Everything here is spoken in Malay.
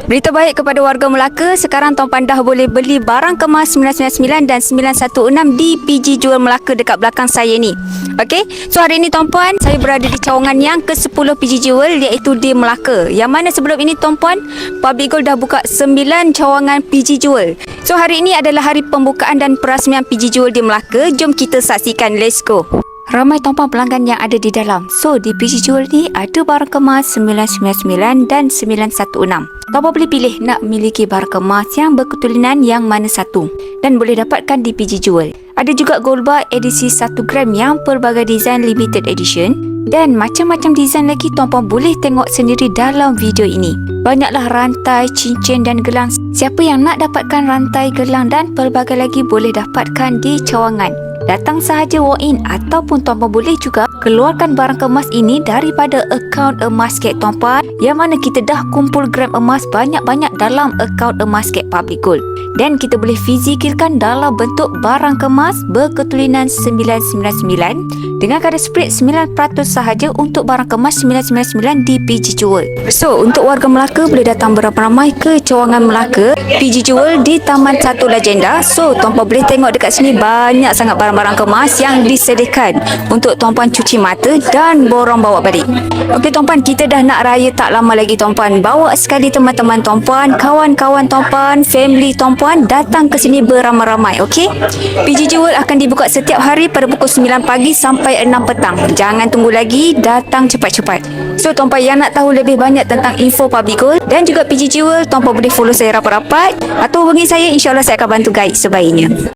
Berita baik kepada warga Melaka, sekarang tuan-puan dah boleh beli barang kemas 999 dan 916 di PG Jewel Melaka dekat belakang saya ni. Okey, so hari ni tuan-puan, saya berada di cawangan yang ke-10 PG Jewel, iaitu di Melaka. Yang mana sebelum ini tuan-puan, Public Gold dah buka 9 cawangan PG Jewel. So hari ini adalah hari pembukaan dan perasmian PG Jewel di Melaka. Jom kita saksikan, let's go. Ramai tuan-puan pelanggan yang ada di dalam. So di PG Jewel ni ada barang kemas 999 dan 916. Tuan-puan boleh pilih nak memiliki barang kemas yang berketulinan yang mana satu, dan boleh dapatkan di PG Jewel. Ada juga gold bar edisi 1 gram yang pelbagai design limited edition, dan macam-macam design lagi tuan-puan boleh tengok sendiri dalam video ini. Banyaklah rantai, cincin dan gelang. Siapa yang nak dapatkan rantai, gelang dan pelbagai lagi boleh dapatkan di cawangan. Datang sahaja walk-in, ataupun tuan-puan boleh juga keluarkan barang kemas ini daripada akaun Emasgate tuan-puan, yang mana kita dah kumpul gram emas banyak-banyak dalam akaun Emasgate Public Gold, dan kita boleh fizikilkan dalam bentuk barang kemas berketulinan 999 dengan kadar split 9% sahaja untuk barang kemas 999 di PG Jewel. So untuk warga Melaka boleh datang beramai-ramai ke cawangan Melaka PG Jewel di Taman 1 Legenda. So tuan-puan boleh tengok dekat sini banyak sangat barang-barang kemas yang disediakan untuk tuan-puan cuci mata dan borong bawa balik. Okey tuan-puan, kita dah nak raya tak lama lagi tuan-puan. Bawa sekali teman-teman tuan-puan, kawan-kawan tuan-puan, family tuan-puan datang ke sini beramai-ramai. Okey, PG Jewel akan dibuka setiap hari pada pukul 9 pagi sampai 6 petang. Jangan tunggu lagi, datang cepat-cepat. So tuan-puan yang nak tahu lebih banyak tentang info Public Gold dan juga PG Jewel, tuan-puan boleh follow saya rapat-rapat atau hubungi saya, insyaAllah saya akan bantu guide sebaiknya.